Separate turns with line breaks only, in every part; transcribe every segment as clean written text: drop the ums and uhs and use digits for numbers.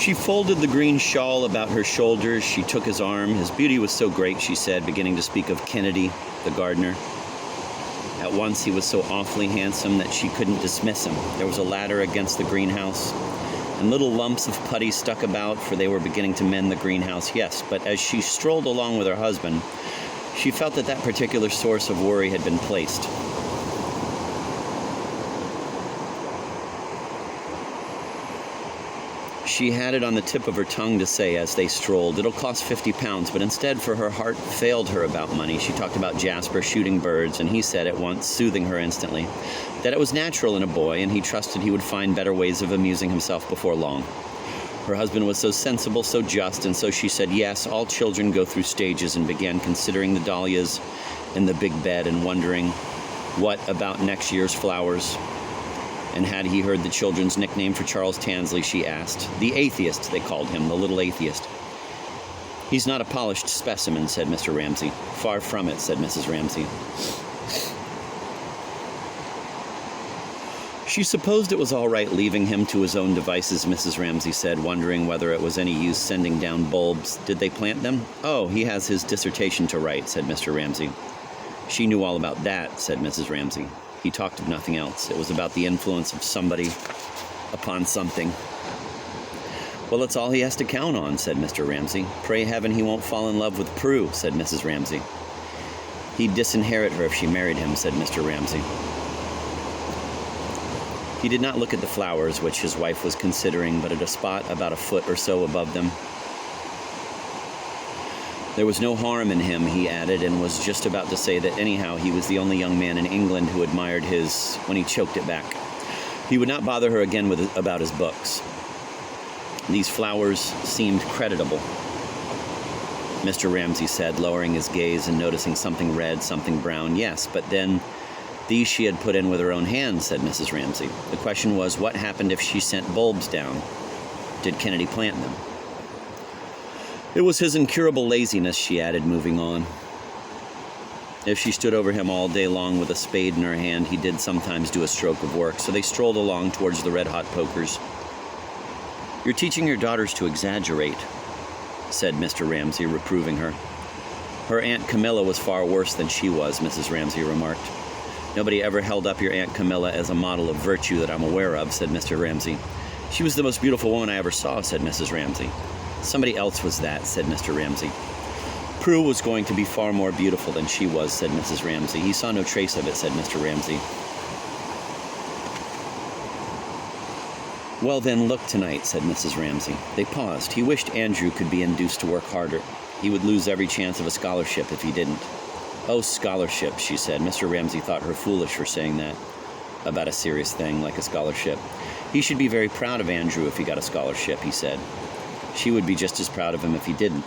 She folded the green shawl about her shoulders. She took his arm. His beauty was so great, she said, beginning to speak of Kennedy, the gardener. At once he was so awfully handsome that she couldn't dismiss him. There was a ladder against the greenhouse, and little lumps of putty stuck about, for they were beginning to mend the greenhouse, yes. But as she strolled along with her husband, she felt that particular source of worry had been placed. She had it on the tip of her tongue to say as they strolled, "It'll cost £50, but instead, for her heart failed her about money, she talked about Jasper shooting birds, and he said at once, soothing her instantly, that it was natural in a boy, and he trusted he would find better ways of amusing himself before long. Her husband was so sensible, so just, and so she said, yes, all children go through stages, and began considering the dahlias in the big bed and wondering, what about next year's flowers? And had he heard the children's nickname for Charles Tansley, she asked. The atheist, they called him, the little atheist. He's not a polished specimen, said Mr. Ramsay. Far from it, said Mrs. Ramsay. She supposed it was all right leaving him to his own devices, Mrs. Ramsay said, wondering whether it was any use sending down bulbs. Did they plant them? Oh, he has his dissertation to write, said Mr. Ramsay. She knew all about that, said Mrs. Ramsay. He talked of nothing else. It was about the influence of somebody upon something. Well, it's all he has to count on, said Mr. Ramsay. Pray heaven he won't fall in love with Prue, said Mrs. Ramsay. He'd disinherit her if she married him, said Mr. Ramsay. He did not look at the flowers, which his wife was considering, but at a spot about a foot or so above them. There was no harm in him, he added, and was just about to say that anyhow he was the only young man in England who admired his, when he choked it back. He would not bother her again about his books. These flowers seemed creditable, Mr. Ramsay said, lowering his gaze and noticing something red, something brown. Yes, but then these she had put in with her own hands, said Mrs. Ramsay. The question was, what happened if she sent bulbs down? Did Kennedy plant them? It was his incurable laziness, she added, moving on. If she stood over him all day long with a spade in her hand, he did sometimes do a stroke of work, so they strolled along towards the red-hot pokers. You're teaching your daughters to exaggerate, said Mr. Ramsay, reproving her. Her Aunt Camilla was far worse than she was, Mrs. Ramsay remarked. Nobody ever held up your Aunt Camilla as a model of virtue that I'm aware of, said Mr. Ramsay. She was the most beautiful woman I ever saw, said Mrs. Ramsay. Somebody else was that, said Mr. Ramsay. Prue was going to be far more beautiful than she was, said Mrs. Ramsay. He saw no trace of it, said Mr. Ramsay. Well then, look tonight, said Mrs. Ramsay. They paused. He wished Andrew could be induced to work harder. He would lose every chance of a scholarship if he didn't. Oh, scholarship, she said. Mr. Ramsay thought her foolish for saying that about a serious thing like a scholarship. He should be very proud of Andrew if he got a scholarship, he said. She would be just as proud of him if he didn't.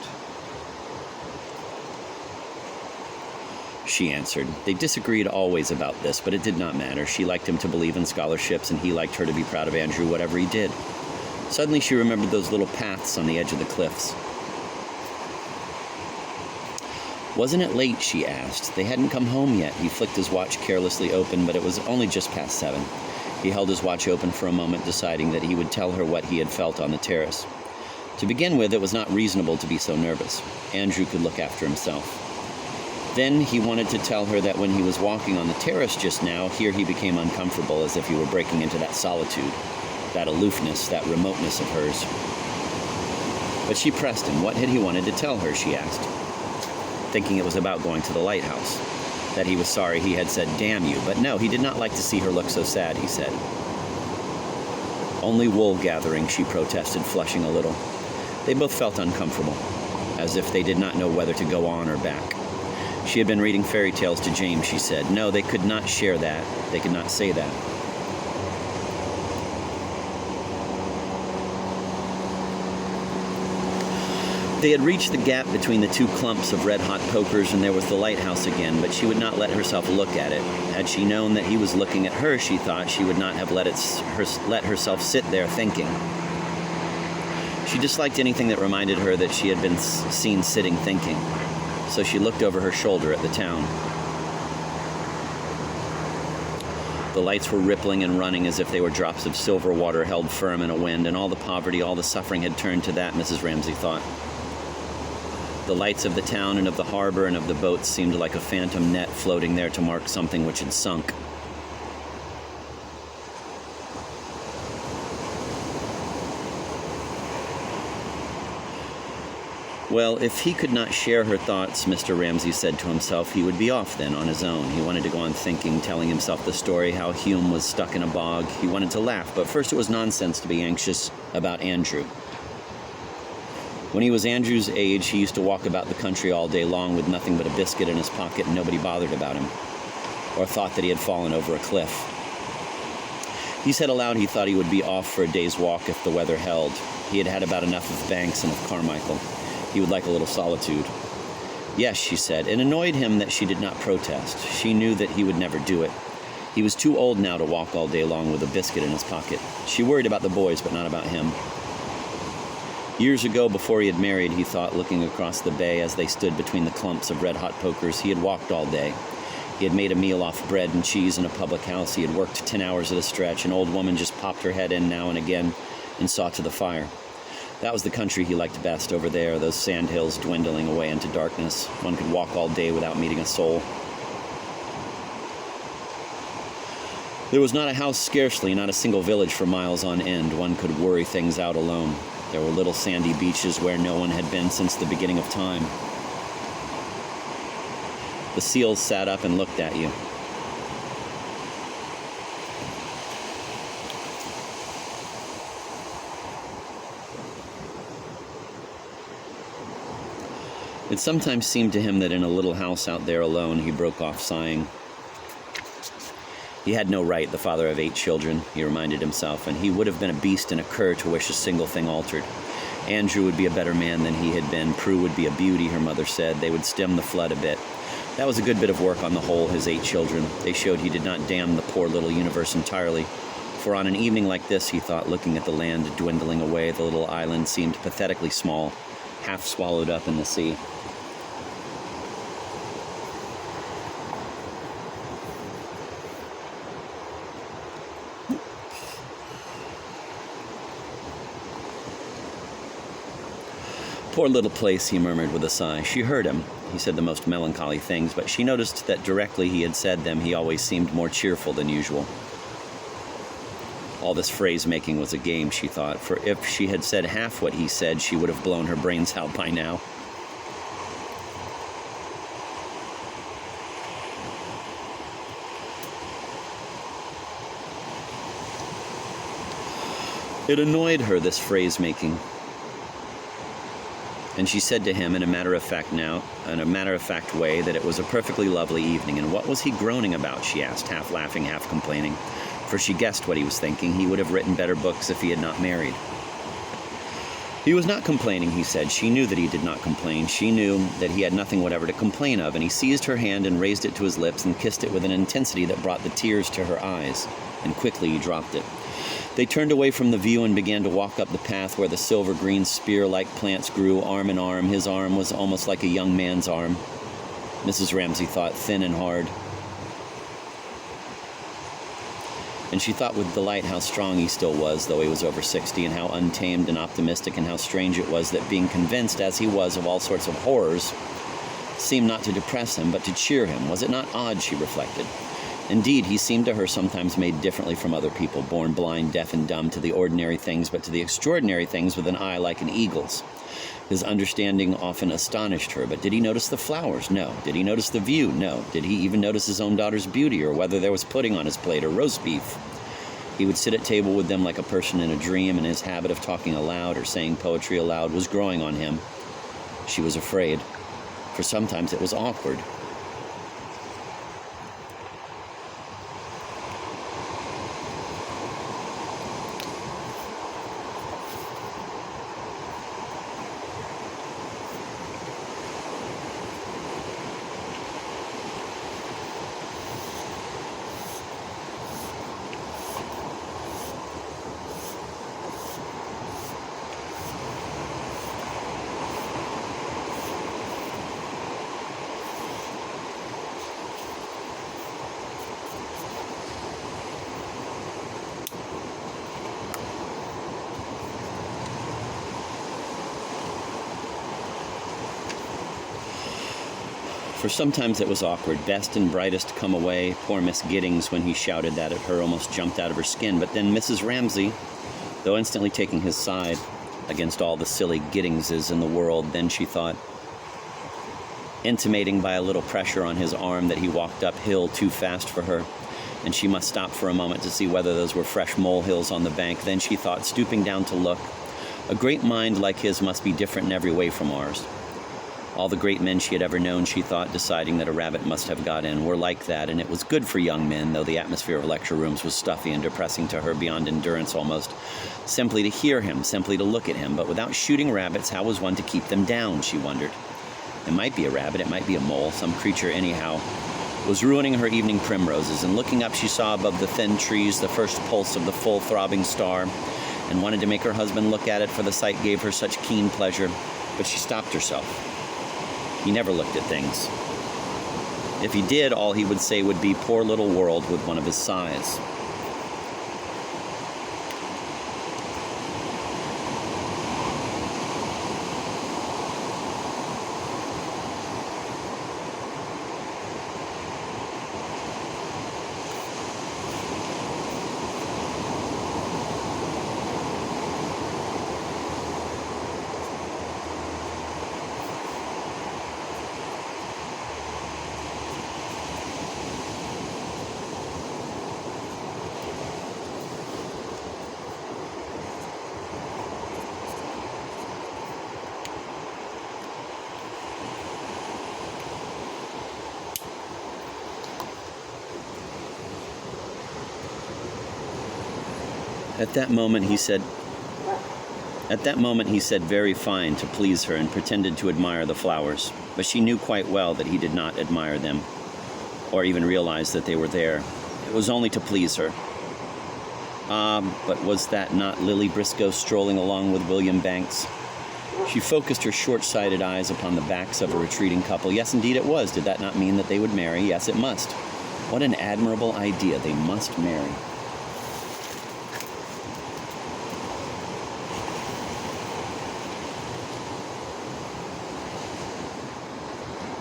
She answered. They disagreed always about this, but it did not matter. She liked him to believe in scholarships, and he liked her to be proud of Andrew, whatever he did. Suddenly she remembered those little paths on the edge of the cliffs. Wasn't it late, she asked. They hadn't come home yet. He flicked his watch carelessly open, but it was only just past 7. He held his watch open for a moment, deciding that he would tell her what he had felt on the terrace. To begin with, it was not reasonable to be so nervous. Andrew could look after himself. Then he wanted to tell her that when he was walking on the terrace just now, here he became uncomfortable, as if he were breaking into that solitude, that aloofness, that remoteness of hers. But she pressed him. What had he wanted to tell her, she asked, thinking it was about going to the Lighthouse, that he was sorry he had said, damn you. But no, he did not like to see her look so sad, he said. Only wool gathering, she protested, flushing a little. They both felt uncomfortable, as if they did not know whether to go on or back. She had been reading fairy tales to James, she said. No, they could not share that. They could not say that. They had reached the gap between the two clumps of red-hot pokers, and there was the lighthouse again, but she would not let herself look at it. Had she known that he was looking at her, she thought, she would not have let herself sit there thinking. She disliked anything that reminded her that she had been seen sitting thinking, so she looked over her shoulder at the town. The lights were rippling and running as if they were drops of silver water held firm in a wind, and all the poverty, all the suffering had turned to that, Mrs. Ramsay thought. The lights of the town and of the harbor and of the boats seemed like a phantom net floating there to mark something which had sunk. Well, if he could not share her thoughts, Mr. Ramsay said to himself, he would be off then on his own. He wanted to go on thinking, telling himself the story, how Hume was stuck in a bog. He wanted to laugh, but first it was nonsense to be anxious about Andrew. When he was Andrew's age, he used to walk about the country all day long with nothing but a biscuit in his pocket, and nobody bothered about him, or thought that he had fallen over a cliff. He said aloud he thought he would be off for a day's walk if the weather held. He had had about enough of Banks and of Carmichael. He would like a little solitude. Yes, she said. It annoyed him that she did not protest. She knew that he would never do it. He was too old now to walk all day long with a biscuit in his pocket. She worried about the boys, but not about him. Years ago, before he had married, he thought, looking across the bay as they stood between the clumps of red-hot pokers, he had walked all day. He had made a meal off bread and cheese in a public house. He had worked 10 hours at a stretch. An old woman just popped her head in now and again and saw to the fire. That was the country he liked best, over there, those sand hills dwindling away into darkness. One could walk all day without meeting a soul. There was not a house, scarcely, not a single village for miles on end. One could worry things out alone. There were little sandy beaches where no one had been since the beginning of time. The seals sat up and looked at you. It sometimes seemed to him that in a little house out there alone, he broke off sighing. He had no right, the father of 8 children, he reminded himself, and he would have been a beast and a cur to wish a single thing altered. Andrew would be a better man than he had been. Prue would be a beauty, her mother said. They would stem the flood a bit. That was a good bit of work on the whole, his 8 children. They showed he did not damn the poor little universe entirely. For on an evening like this, he thought, looking at the land dwindling away, the little island seemed pathetically small, half swallowed up in the sea. Poor little place, he murmured with a sigh. She heard him. He said the most melancholy things, but she noticed that directly he had said them, he always seemed more cheerful than usual. All this phrase-making was a game, she thought, for if she had said half what he said, she would have blown her brains out by now. It annoyed her, this phrase-making. And she said to him in a matter-of-fact way, that it was a perfectly lovely evening. And what was he groaning about, she asked, half laughing, half complaining. For she guessed what he was thinking. He would have written better books if he had not married. He was not complaining, he said. She knew that he did not complain. She knew that he had nothing whatever to complain of. And he seized her hand and raised it to his lips and kissed it with an intensity that brought the tears to her eyes. And quickly he dropped it. They turned away from the view and began to walk up the path where the silver-green spear-like plants grew arm in arm. His arm was almost like a young man's arm. Mrs. Ramsay thought, thin and hard. And she thought with delight how strong he still was, though he was over 60, and how untamed and optimistic, and how strange it was that being convinced, as he was, of all sorts of horrors, seemed not to depress him, but to cheer him. Was it not odd, she reflected? Indeed, he seemed to her sometimes made differently from other people, born blind, deaf, and dumb to the ordinary things, but to the extraordinary things with an eye like an eagle's. His understanding often astonished her, but did he notice the flowers? No. Did he notice the view? No. Did he even notice his own daughter's beauty, or whether there was pudding on his plate or roast beef? He would sit at table with them like a person in a dream, and his habit of talking aloud or saying poetry aloud was growing on him. She was afraid, for sometimes it was awkward. For sometimes it was awkward. Best and brightest come away. Poor Miss Giddings, when he shouted that at her, almost jumped out of her skin. But then Mrs. Ramsay, though instantly taking his side against all the silly Giddingses in the world, then she thought, intimating by a little pressure on his arm that he walked uphill too fast for her, and she must stop for a moment to see whether those were fresh molehills on the bank. Then she thought, stooping down to look, a great mind like his must be different in every way from ours. All the great men she had ever known, she thought, deciding that a rabbit must have got in, were like that, and it was good for young men, though the atmosphere of lecture rooms was stuffy and depressing to her beyond endurance almost. Simply to hear him, simply to look at him, but without shooting rabbits, how was one to keep them down, she wondered. It might be a rabbit, it might be a mole, some creature anyhow, was ruining her evening primroses, and looking up she saw above the thin trees the first pulse of the full throbbing star, and wanted to make her husband look at it, for the sight gave her such keen pleasure, but she stopped herself. He never looked at things. If he did, all he would say would be, poor little world with one of his sighs. At that moment he said very fine to please her, and pretended to admire the flowers. But she knew quite well that he did not admire them, or even realize that they were there. It was only to please her. But was that not Lily Briscoe strolling along with William Banks? She focused her short-sighted eyes upon the backs of a retreating couple. Yes, indeed it was. Did that not mean that they would marry? Yes, it must. What an admirable idea. They must marry.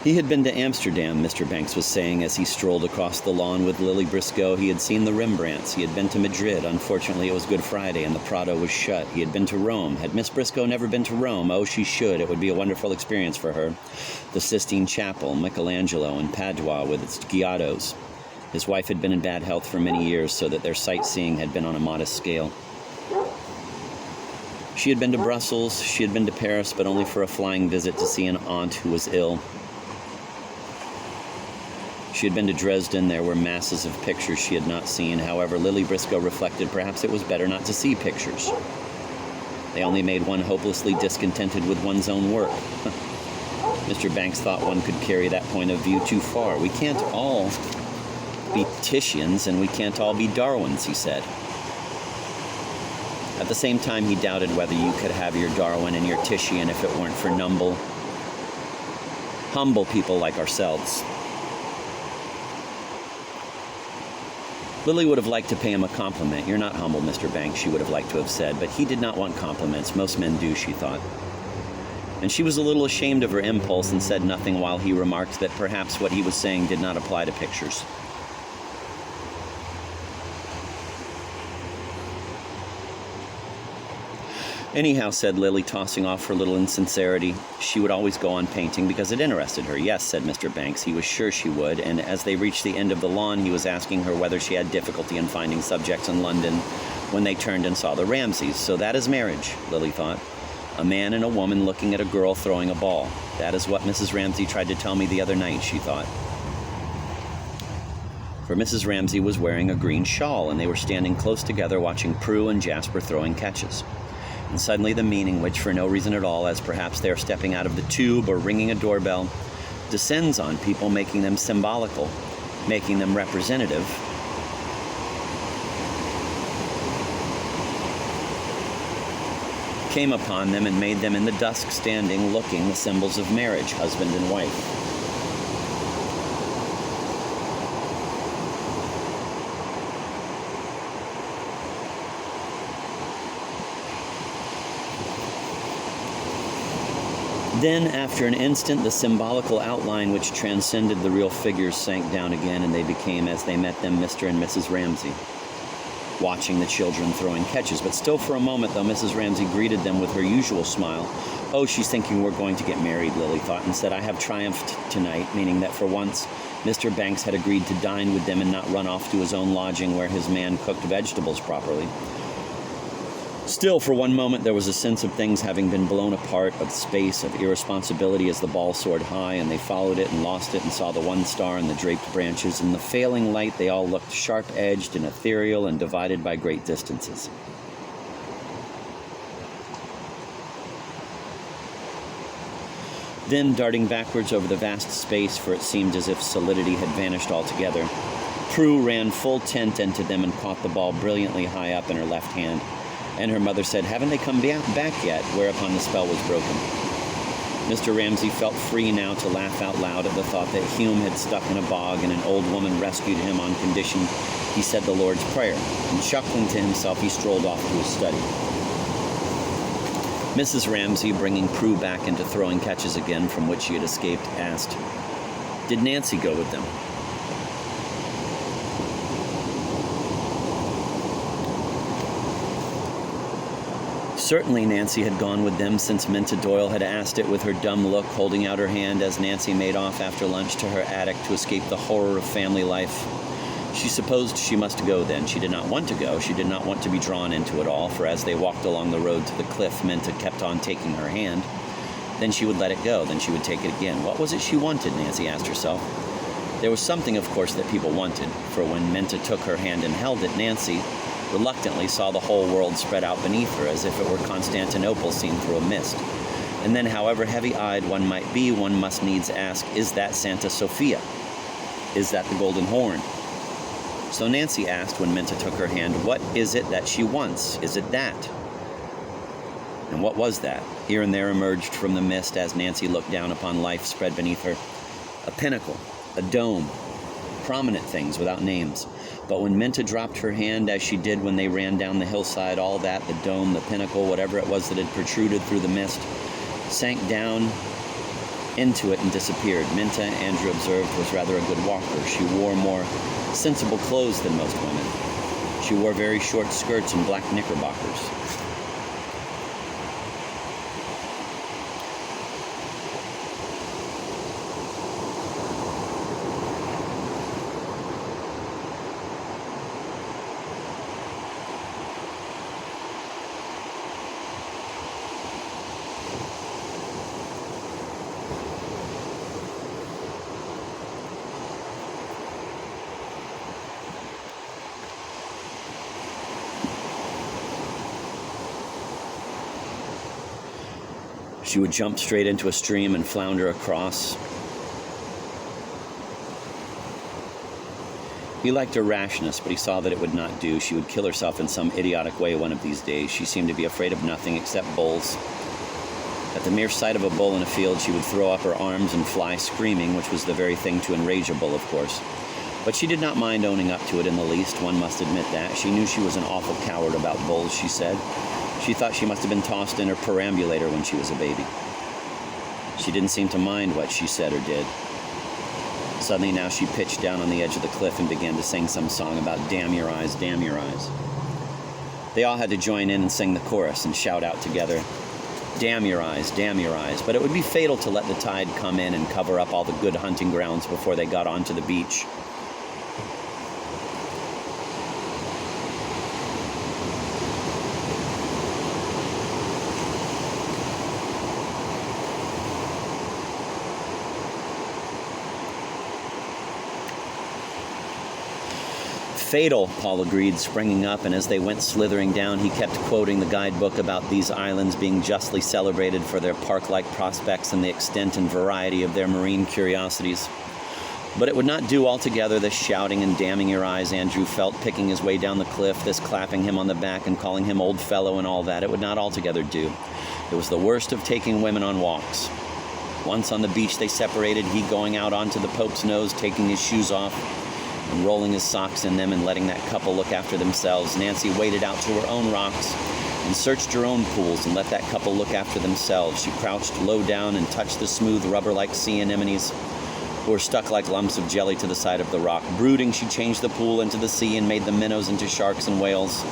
He had been to Amsterdam, Mr. Banks was saying as he strolled across the lawn with Lily Briscoe. He had seen the Rembrandts. He had been to Madrid. Unfortunately, it was Good Friday, and the Prado was shut. He had been to Rome. Had Miss Briscoe never been to Rome? Oh, she should. It would be a wonderful experience for her. The Sistine Chapel, Michelangelo, and Padua with its Giottos. His wife had been in bad health for many years, so that their sightseeing had been on a modest scale. She had been to Brussels. She had been to Paris, but only for a flying visit to see an aunt who was ill. She had been to Dresden. There were masses of pictures she had not seen. However, Lily Briscoe reflected perhaps it was better not to see pictures. They only made one hopelessly discontented with one's own work. Mr. Banks thought one could carry that point of view too far. We can't all be Titians, and we can't all be Darwins, he said. At the same time, he doubted whether you could have your Darwin and your Titian if it weren't for humble people like ourselves. Lily would have liked to pay him a compliment. You're not humble, Mr. Banks, she would have liked to have said, but he did not want compliments. Most men do, she thought. And she was a little ashamed of her impulse and said nothing, while he remarked that perhaps what he was saying did not apply to pictures. Anyhow, said Lily, tossing off her little insincerity, she would always go on painting because it interested her. Yes, said Mr. Banks, he was sure she would, and as they reached the end of the lawn, he was asking her whether she had difficulty in finding subjects in London when they turned and saw the Ramsays. So that is marriage, Lily thought. A man and a woman looking at a girl throwing a ball. That is what Mrs. Ramsay tried to tell me the other night, she thought. For Mrs. Ramsay was wearing a green shawl, and they were standing close together watching Prue and Jasper throwing catches. And suddenly the meaning, which for no reason at all, as perhaps they are stepping out of the tube or ringing a doorbell, descends on people, making them symbolical, making them representative, came upon them and made them in the dusk standing, looking, the symbols of marriage, husband and wife. Then, after an instant, the symbolical outline which transcended the real figures sank down again, and they became, as they met them, Mr. and Mrs. Ramsay, watching the children throwing catches. But still for a moment, though, Mrs. Ramsay greeted them with her usual smile. "Oh, she's thinking we're going to get married," Lily thought, and said, "I have triumphed tonight," meaning that for once Mr. Banks had agreed to dine with them and not run off to his own lodging where his man cooked vegetables properly. Still, for one moment, there was a sense of things having been blown apart, of space, of irresponsibility as the ball soared high, and they followed it and lost it and saw the one star in the draped branches. In the failing light, they all looked sharp-edged and ethereal and divided by great distances. Then, darting backwards over the vast space, for it seemed as if solidity had vanished altogether, Prue ran full tilt into them and caught the ball brilliantly high up in her left hand. And her mother said, "Haven't they come back yet?" Whereupon the spell was broken. Mr. Ramsay felt free now to laugh out loud at the thought that Hume had stuck in a bog and an old woman rescued him on condition he said the Lord's Prayer. And chuckling to himself, he strolled off to his study. Mrs. Ramsay, bringing Prue back into throwing catches again from which she had escaped, asked, "Did Nancy go with them?" Certainly Nancy had gone with them, since Minta Doyle had asked it with her dumb look, holding out her hand as Nancy made off after lunch to her attic to escape the horror of family life. She supposed she must go then. She did not want to go. She did not want to be drawn into it all, for as they walked along the road to the cliff, Minta kept on taking her hand. Then she would let it go. Then she would take it again. What was it she wanted, Nancy asked herself. There was something, of course, that people wanted, for when Minta took her hand and held it, Nancy reluctantly saw the whole world spread out beneath her, as if it were Constantinople seen through a mist. And then, however heavy-eyed one might be, one must needs ask, is that Santa Sophia? Is that the Golden Horn? So Nancy asked, when Minta took her hand, what is it that she wants? Is it that? And what was that? Here and there emerged from the mist, as Nancy looked down upon life spread beneath her, a pinnacle, a dome, prominent things without names. But when Minta dropped her hand, as she did when they ran down the hillside, all that, the dome, the pinnacle, whatever it was that had protruded through the mist, sank down into it and disappeared. Minta, Andrew observed, was rather a good walker. She wore more sensible clothes than most women. She wore very short skirts and black knickerbockers. She would jump straight into a stream and flounder across. He liked her rashness, but he saw that it would not do. She would kill herself in some idiotic way one of these days. She seemed to be afraid of nothing except bulls. At the mere sight of a bull in a field, she would throw up her arms and fly screaming, which was the very thing to enrage a bull, of course. But she did not mind owning up to it in the least, one must admit that. She knew she was an awful coward about bulls, she said. She thought she must have been tossed in her perambulator when she was a baby. She didn't seem to mind what she said or did. Suddenly now she pitched down on the edge of the cliff and began to sing some song about damn your eyes, damn your eyes. They all had to join in and sing the chorus and shout out together, damn your eyes, damn your eyes. But it would be fatal to let the tide come in and cover up all the good hunting grounds before they got onto the beach. Fatal, Paul agreed, springing up, and as they went slithering down, he kept quoting the guidebook about these islands being justly celebrated for their park-like prospects and the extent and variety of their marine curiosities. But it would not do altogether, this shouting and damning your eyes, Andrew felt, picking his way down the cliff, this clapping him on the back and calling him old fellow and all that. It would not altogether do. It was the worst of taking women on walks. Once on the beach they separated, he going out onto the Pope's Nose, taking his shoes off, and rolling his socks in them and letting that couple look after themselves. Nancy waded out to her own rocks and searched her own pools and let that couple look after themselves. She crouched low down and touched the smooth rubber-like sea anemones who were stuck like lumps of jelly to the side of the rock. Brooding, she changed the pool into the sea and made the minnows into sharks and whales,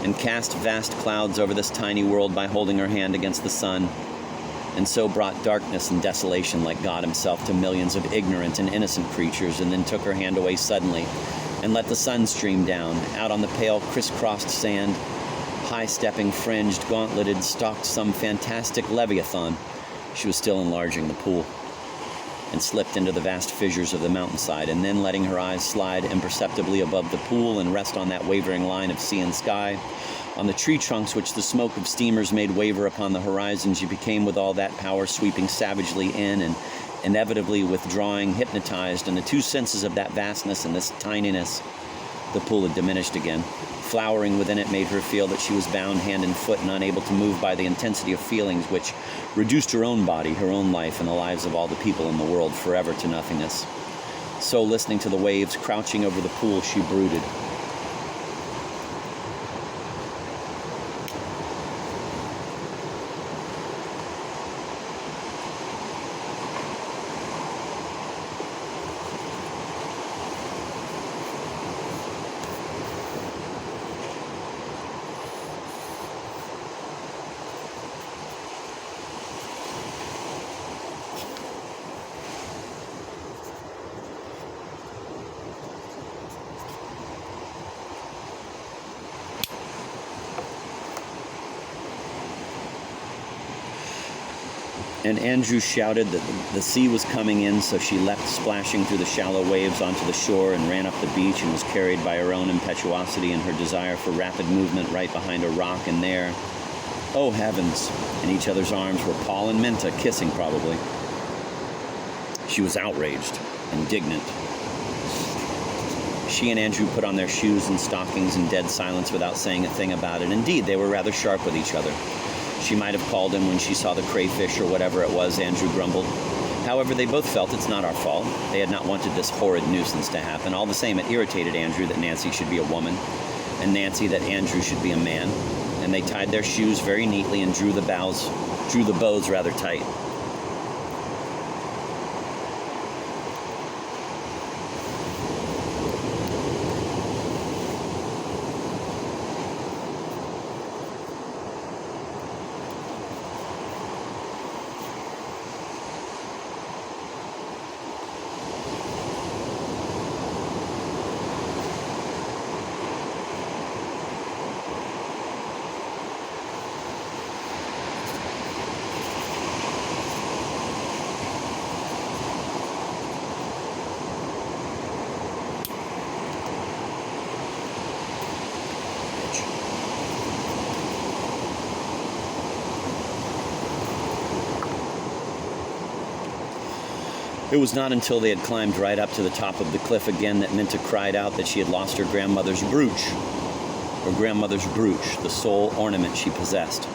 and cast vast clouds over this tiny world by holding her hand against the sun, and so brought darkness and desolation like God himself to millions of ignorant and innocent creatures, and then took her hand away suddenly and let the sun stream down. Out on the pale, crisscrossed sand, high-stepping, fringed, gauntleted, stalked some fantastic leviathan. She was still enlarging the pool, and slipped into the vast fissures of the mountainside, and then letting her eyes slide imperceptibly above the pool and rest on that wavering line of sea and sky, on the tree trunks which the smoke of steamers made waver upon the horizon, she became with all that power sweeping savagely in and inevitably withdrawing, hypnotized, and the two senses of that vastness and this tininess. The pool had diminished again. Flowering within it made her feel that she was bound hand and foot and unable to move by the intensity of feelings which reduced her own body, her own life, and the lives of all the people in the world forever to nothingness. So, listening to the waves crouching over the pool, she brooded. And Andrew shouted that the sea was coming in, so she leapt splashing through the shallow waves onto the shore and ran up the beach and was carried by her own impetuosity and her desire for rapid movement right behind a rock, and there, oh heavens, in each other's arms were Paul and Minta, kissing probably. She was outraged, indignant. She and Andrew put on their shoes and stockings in dead silence without saying a thing about it. Indeed, they were rather sharp with each other. She might have called him when she saw the crayfish or whatever it was, Andrew grumbled. However, they both felt it's not our fault. They had not wanted this horrid nuisance to happen. All the same, it irritated Andrew that Nancy should be a woman, and Nancy that Andrew should be a man. And they tied their shoes very neatly and drew the bows rather tight. It was not until they had climbed right up to the top of the cliff again that Minta cried out that she had lost her grandmother's brooch. Her grandmother's brooch, the sole ornament she possessed.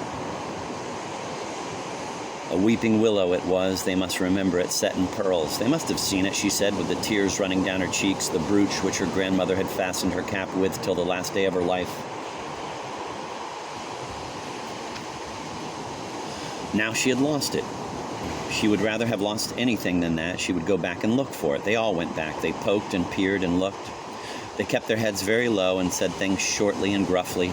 A weeping willow it was, they must remember it, set in pearls. They must have seen it, she said, with the tears running down her cheeks, the brooch which her grandmother had fastened her cap with till the last day of her life. Now she had lost it. She would rather have lost anything than that. She would go back and look for it. They all went back. They poked and peered and looked. They kept their heads very low and said things shortly and gruffly.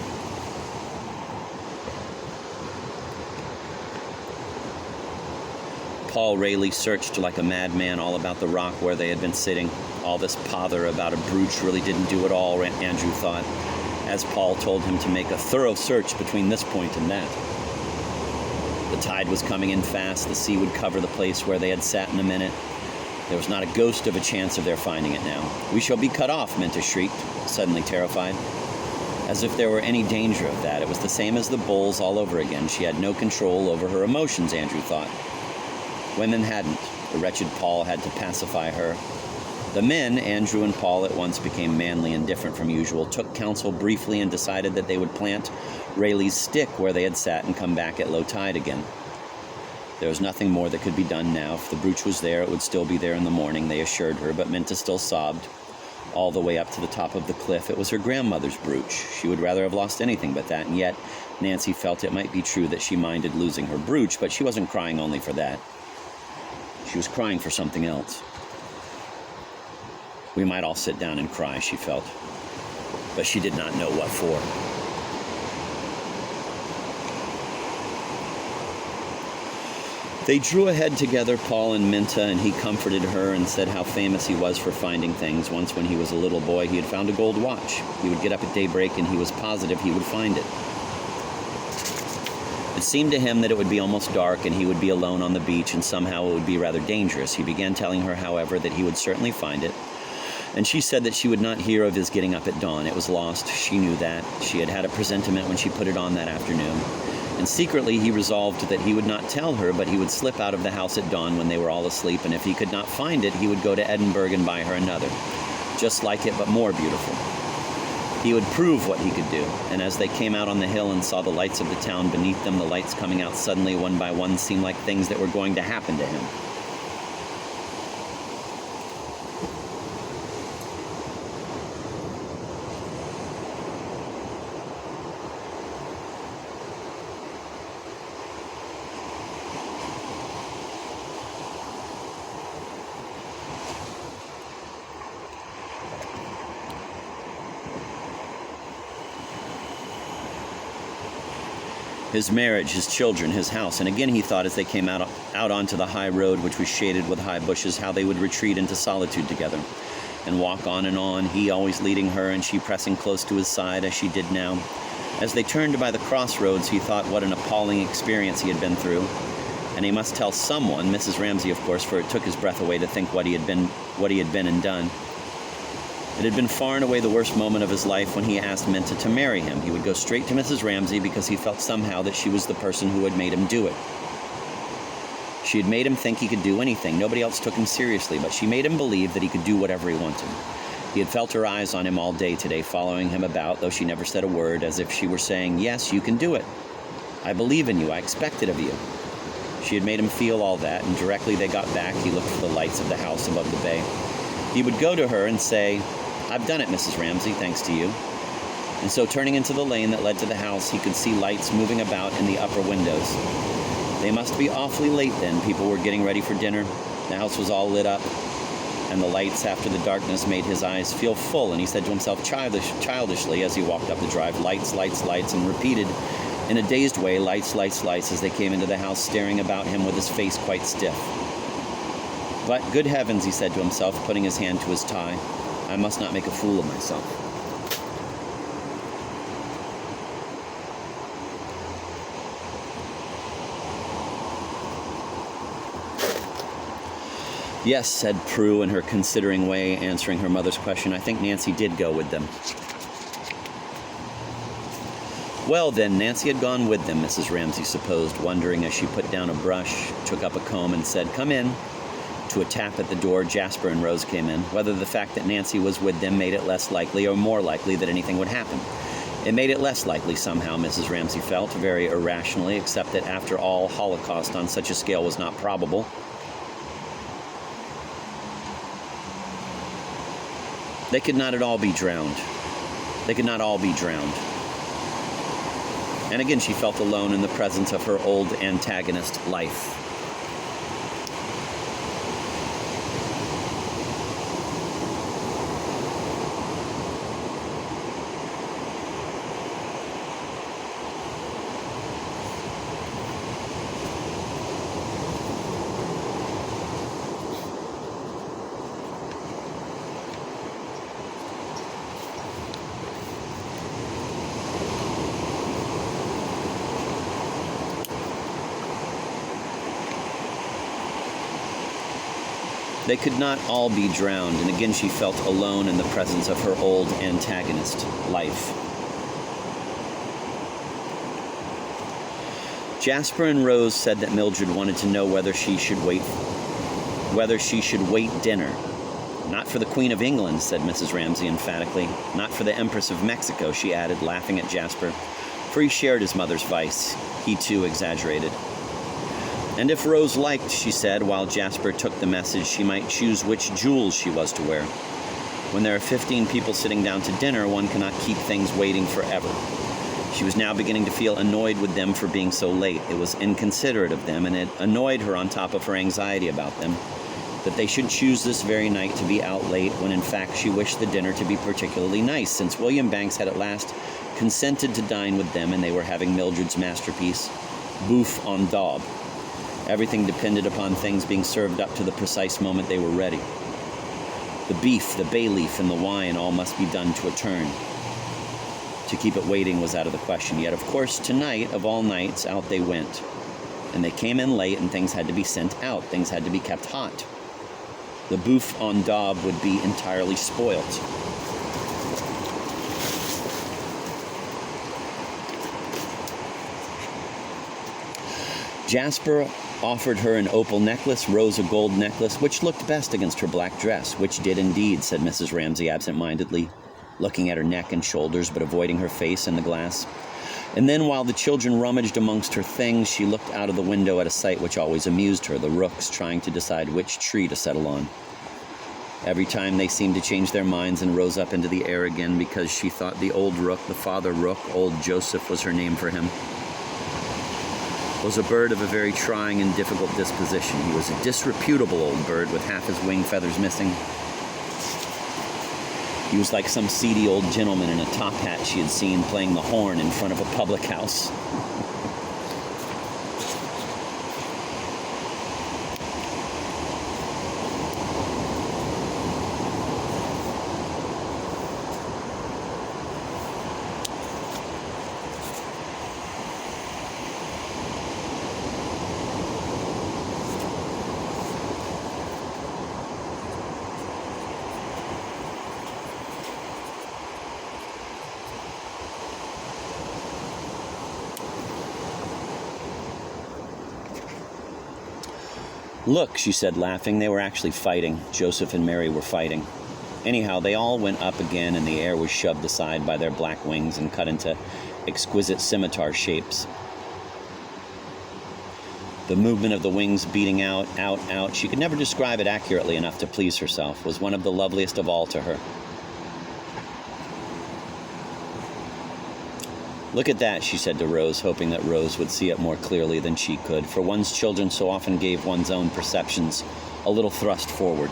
Paul Rayleigh searched like a madman all about the rock where they had been sitting. All this pother about a brooch really didn't do it all, Andrew thought, as Paul told him to make a thorough search between this point and that. The tide was coming in fast. The sea would cover the place where they had sat in a minute. There was not a ghost of a chance of their finding it now. We shall be cut off, Minta shrieked, suddenly terrified. As if there were any danger of that. It was the same as the bulls all over again. She had no control over her emotions, Andrew thought. Women hadn't. The wretched Paul had to pacify her. The men, Andrew and Paul, at once became manly and different from usual, took counsel briefly and decided that they would plant Rayleigh's stick where they had sat and come back at low tide again. There was nothing more that could be done now. If the brooch was there, it would still be there in the morning, they assured her, but Minta still sobbed. all the way up to the top of the cliff. It was her grandmother's brooch. She would rather have lost anything but that, and yet Nancy felt it might be true that she minded losing her brooch, but she wasn't crying only for that. She was crying for something else. We might all sit down and cry, she felt, but she did not know what for. They drew ahead together, Paul and Minta, and he comforted her and said how famous he was for finding things. Once when he was a little boy, he had found a gold watch. He would get up at daybreak and he was positive he would find it. It seemed to him that it would be almost dark and he would be alone on the beach, and somehow it would be rather dangerous. He began telling her, however, that he would certainly find it. And she said that she would not hear of his getting up at dawn. It was lost. She knew that. She had had a presentiment when she put it on that afternoon. And secretly he resolved that he would not tell her, but he would slip out of the house at dawn when they were all asleep, and if he could not find it, he would go to Edinburgh and buy her another, just like it but more beautiful. He would prove what he could do, and as they came out on the hill and saw the lights of the town beneath them, the lights coming out suddenly one by one seemed like things that were going to happen to him. His marriage, his children, his house. And again he thought as they came out onto the high road, which was shaded with high bushes, how they would retreat into solitude together and walk on, he always leading her and she pressing close to his side as she did now. As they turned by the crossroads, he thought what an appalling experience he had been through. And he must tell someone, Mrs. Ramsay, of course, for it took his breath away to think what he had been and done. It had been far and away the worst moment of his life when he asked Minta to marry him. He would go straight to Mrs. Ramsay because he felt somehow that she was the person who had made him do it. She had made him think he could do anything. Nobody else took him seriously, but she made him believe that he could do whatever he wanted. He had felt her eyes on him all day today, following him about, though she never said a word, as if she were saying, "Yes, you can do it. I believe in you. I expect it of you." She had made him feel all that, and directly they got back, he looked for the lights of the house above the bay. He would go to her and say, "I've done it, Mrs. Ramsay, thanks to you." And so turning into the lane that led to the house, he could see lights moving about in the upper windows. They must be awfully late then. People were getting ready for dinner. The house was all lit up, and the lights after the darkness made his eyes feel full, and he said to himself childishly as he walked up the drive, "Lights, lights, lights," and repeated in a dazed way, "Lights, lights, lights," as they came into the house, staring about him with his face quite stiff. "But, good heavens," he said to himself, putting his hand to his tie, "I must not make a fool of myself." "Yes," said Prue in her considering way, answering her mother's question, "I think Nancy did go with them." Well, then, Nancy had gone with them, Mrs. Ramsay supposed, wondering as she put down a brush, took up a comb, and said, "Come in." To a tap at the door, Jasper and Rose came in. Whether the fact that Nancy was with them made it less likely or more likely that anything would happen. It made it less likely somehow, Mrs. Ramsay felt, very irrationally, except that after all, Holocaust on such a scale was not probable. They could not at all be drowned. They could not all be drowned. And again she felt alone in the presence of her old antagonist, life. They could not all be drowned, and again she felt alone in the presence of her old antagonist, life. Jasper and Rose said that Mildred wanted to know whether she should wait dinner. "Not for the Queen of England," said Mrs. Ramsay emphatically. "Not for the Empress of Mexico," she added, laughing at Jasper, for he shared his mother's vice. He too exaggerated. And if Rose liked, she said, while Jasper took the message, she might choose which jewels she was to wear. When there are 15 people sitting down to dinner, one cannot keep things waiting forever. She was now beginning to feel annoyed with them for being so late. It was inconsiderate of them, and it annoyed her on top of her anxiety about them, that they should choose this very night to be out late, when in fact she wished the dinner to be particularly nice, since William Banks had at last consented to dine with them, and they were having Mildred's masterpiece, bouffe en daube. Everything depended upon things being served up to the precise moment they were ready. The beef, the bay leaf, and the wine all must be done to a turn. To keep it waiting was out of the question. Yet, of course, tonight, of all nights, out they went. And they came in late, and things had to be sent out. Things had to be kept hot. The bouffe en daube would be entirely spoilt. Jasper offered her an opal necklace, Rose a gold necklace. Which looked best against her black dress? Which did indeed, said Mrs. Ramsay absent-mindedly, looking at her neck and shoulders, but avoiding her face in the glass. And then, while the children rummaged amongst her things, she looked out of the window at a sight which always amused her, the rooks trying to decide which tree to settle on. Every time they seemed to change their minds and rose up into the air again, because she thought the old rook, the father rook, old Joseph was her name for him, was a bird of a very trying and difficult disposition. He was a disreputable old bird with half his wing feathers missing. He was like some seedy old gentleman in a top hat she had seen playing the horn in front of a public house. Look, she said, laughing. They were actually fighting. Joseph and Mary were fighting. Anyhow, they all went up again, and the air was shoved aside by their black wings and cut into exquisite scimitar shapes. The movement of the wings beating out, out, she could never describe it accurately enough to please herself, was one of the loveliest of all to her. Look at that, she said to Rose, hoping that Rose would see it more clearly than she could, for one's children so often gave one's own perceptions a little thrust forward.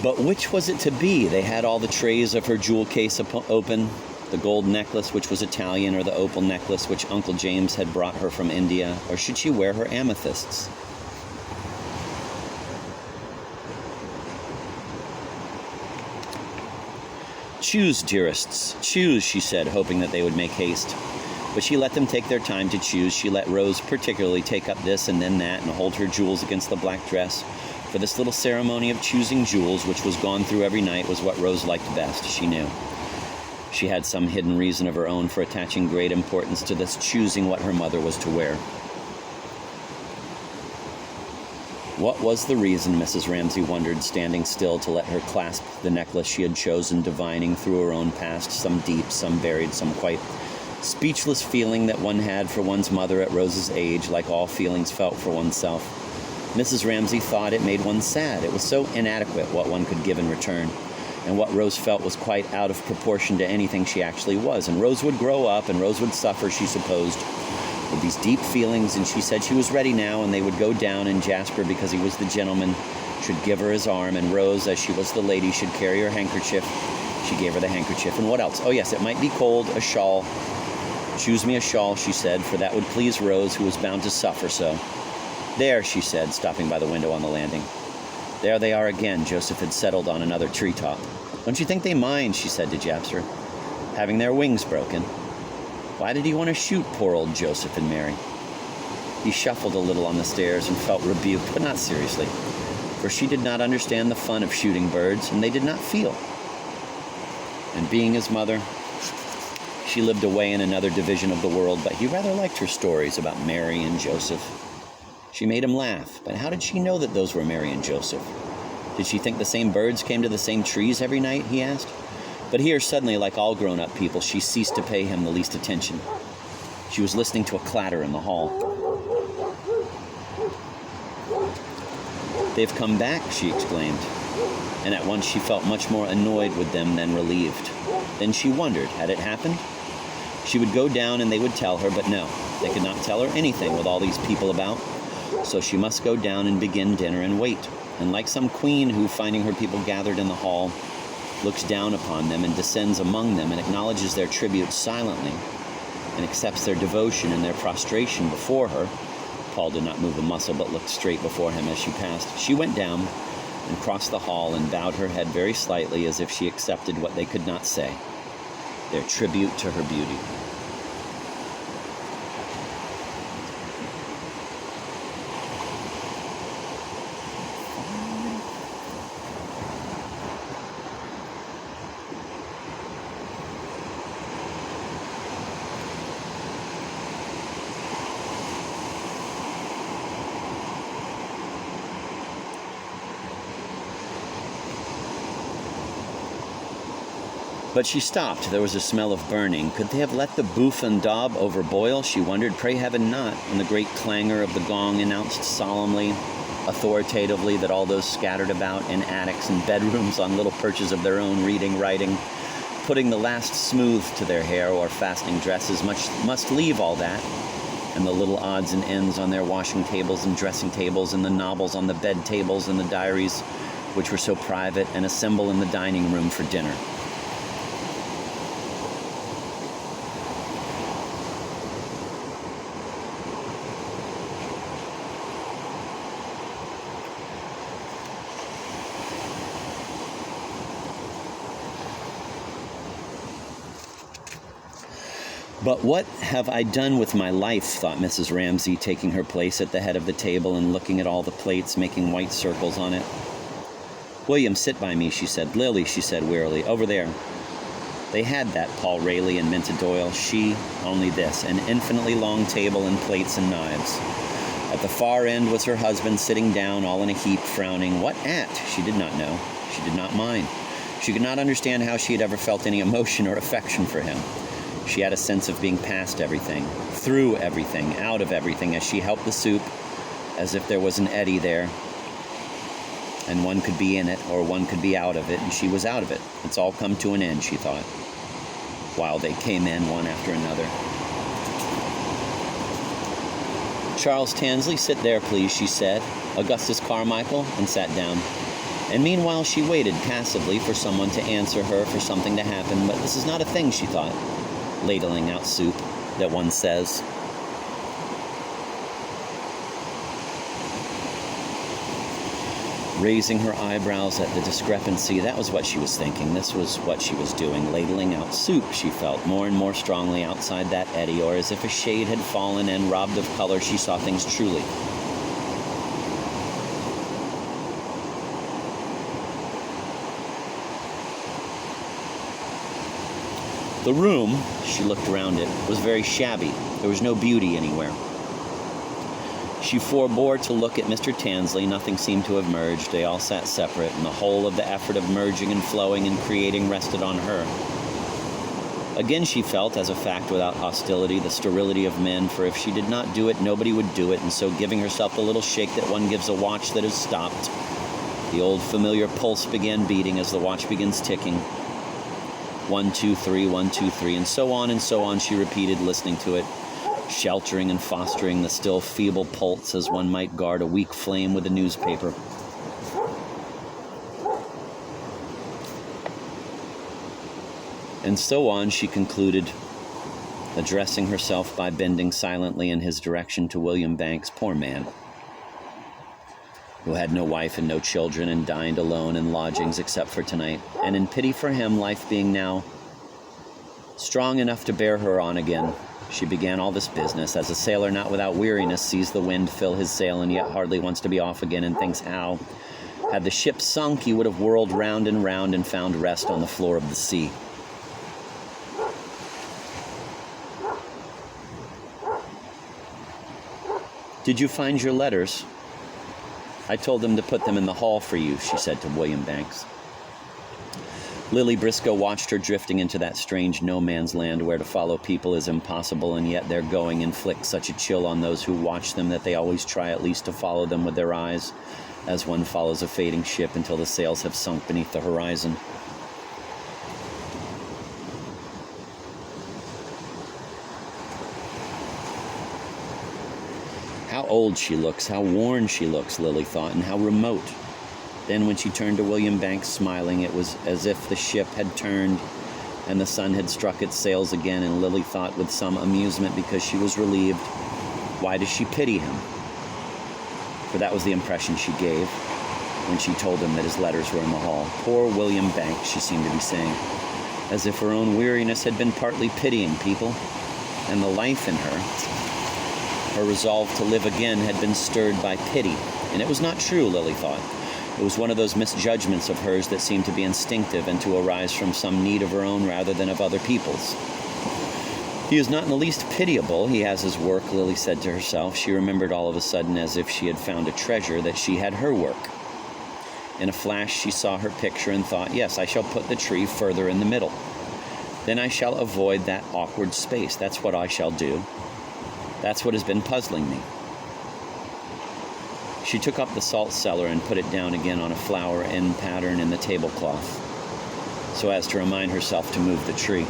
But which was it to be? They had all the trays of her jewel case open, the gold necklace, which was Italian, or the opal necklace, which Uncle James had brought her from India, or should she wear her amethysts? Choose, dearests, choose, she said, hoping that they would make haste. But she let them take their time to choose. She let Rose particularly take up this and then that and hold her jewels against the black dress. For this little ceremony of choosing jewels, which was gone through every night, was what Rose liked best, she knew. She had some hidden reason of her own for attaching great importance to this choosing what her mother was to wear. What was the reason, Mrs. Ramsay wondered, standing still to let her clasp the necklace she had chosen, divining through her own past, some deep, some buried, some quite speechless feeling that one had for one's mother at Rose's age, like all feelings felt for oneself. Mrs. Ramsay thought it made one sad. It was so inadequate what one could give in return, and what Rose felt was quite out of proportion to anything she actually was. And Rose would grow up, and Rose would suffer, she supposed, with these deep feelings, and she said she was ready now, and they would go down, and Jasper, because he was the gentleman, should give her his arm, and Rose, as she was the lady, should carry her handkerchief. She gave her the handkerchief. And what else? Oh, yes, it might be cold, a shawl. Choose me a shawl, she said, for that would please Rose, who was bound to suffer so. There, she said, stopping by the window on the landing. There they are again. Joseph had settled on another treetop. Don't you think they mind, she said to Jasper, having their wings broken? Why did he want to shoot poor old Joseph and Mary? He shuffled a little on the stairs and felt rebuked, but not seriously, for she did not understand the fun of shooting birds, and they did not feel. And being his mother, she lived away in another division of the world, but he rather liked her stories about Mary and Joseph. She made him laugh, but how did she know that those were Mary and Joseph? Did she think the same birds came to the same trees every night, he asked. But here, suddenly, like all grown-up people, she ceased to pay him the least attention. She was listening to a clatter in the hall. "They've come back," she exclaimed, and at once she felt much more annoyed with them than relieved. Then she wondered, had it happened? She would go down and they would tell her, but no, they could not tell her anything with all these people about. So she must go down and begin dinner and wait. And like some queen who, finding her people gathered in the hall, looks down upon them and descends among them and acknowledges their tribute silently and accepts their devotion and their prostration before her. Paul did not move a muscle but looked straight before him as she passed. She went down and crossed the hall and bowed her head very slightly as if she accepted what they could not say, their tribute to her beauty. But she stopped. There was a smell of burning. Could they have let the bouffe and daub overboil? She wondered. Pray heaven not. And the great clangor of the gong announced solemnly, authoritatively, that all those scattered about in attics and bedrooms on little perches of their own, reading, writing, putting the last smooth to their hair or fastening dresses, must leave all that, and the little odds and ends on their washing tables and dressing tables, and the novels on the bed tables and the diaries, which were so private, and assemble in the dining room for dinner. But what have I done with my life, thought Mrs. Ramsay, taking her place at the head of the table and looking at all the plates, making white circles on it. "William, sit by me," she said. "Lily," she said wearily, "over there." They had that, Paul Rayleigh and Minta Doyle. She, only this, an infinitely long table and plates and knives. At the far end was her husband, sitting down, all in a heap, frowning. What at? She did not know. She did not mind. She could not understand how she had ever felt any emotion or affection for him. She had a sense of being past everything, through everything, out of everything, as she helped the soup, as if there was an eddy there, and one could be in it, or one could be out of it, and she was out of it. It's all come to an end, she thought, while they came in one after another. "Charles Tansley, sit there, please," she said. "Augustus Carmichael," and sat down. And meanwhile she waited passively for someone to answer her, for something to happen. But this is not a thing, she thought, ladling out soup, that one says. Raising her eyebrows at the discrepancy, that was what she was thinking. This was what she was doing, ladling out soup, she felt, more and more strongly outside that eddy, or as if a shade had fallen and, robbed of color, she saw things truly. The room, she looked around it, was very shabby. There was no beauty anywhere. She forebore to look at Mr. Tansley. Nothing seemed to have merged. They all sat separate, and the whole of the effort of merging and flowing and creating rested on her. Again she felt, as a fact without hostility, the sterility of men, for if she did not do it, nobody would do it, and so giving herself the little shake that one gives a watch that has stopped, the old familiar pulse began beating as the watch begins ticking. 1, 2, 3, 1, 2, 3, and so on, she repeated, listening to it, sheltering and fostering the still feeble pulse as one might guard a weak flame with a newspaper. And so on, she concluded, addressing herself by bending silently in his direction to William Banks, poor man, who had no wife and no children and dined alone in lodgings except for tonight. And in pity for him, life being now strong enough to bear her on again, she began all this business, as a sailor not without weariness sees the wind fill his sail and yet hardly wants to be off again, and thinks how, had the ship sunk, he would have whirled round and found rest on the floor of the sea. "Did you find your letters?" "I told them to put them in the hall for you," she said to William Banks. Lily Briscoe watched her drifting into that strange no-man's land where to follow people is impossible, and yet their going inflicts such a chill on those who watch them that they always try at least to follow them with their eyes, as one follows a fading ship until the sails have sunk beneath the horizon. How old she looks, how worn she looks, Lily thought, and how remote. Then when she turned to William Banks smiling, it was as if the ship had turned and the sun had struck its sails again, and Lily thought with some amusement, because she was relieved, why does she pity him? For that was the impression she gave when she told him that his letters were in the hall. Poor William Banks, she seemed to be saying, as if her own weariness had been partly pitying people, and the life in her resolve to live again, had been stirred by pity. And it was not true, Lily thought. It was one of those misjudgments of hers that seemed to be instinctive and to arise from some need of her own rather than of other people's. He is not in the least pitiable. He has his work, Lily said to herself. She remembered all of a sudden, as if she had found a treasure, that she had her work. In a flash she saw her picture and thought, yes, I shall put the tree further in the middle. Then I shall avoid that awkward space. That's what I shall do. That's what has been puzzling me. She took up the salt cellar and put it down again on a flower end pattern in the tablecloth, so as to remind herself to move the tree.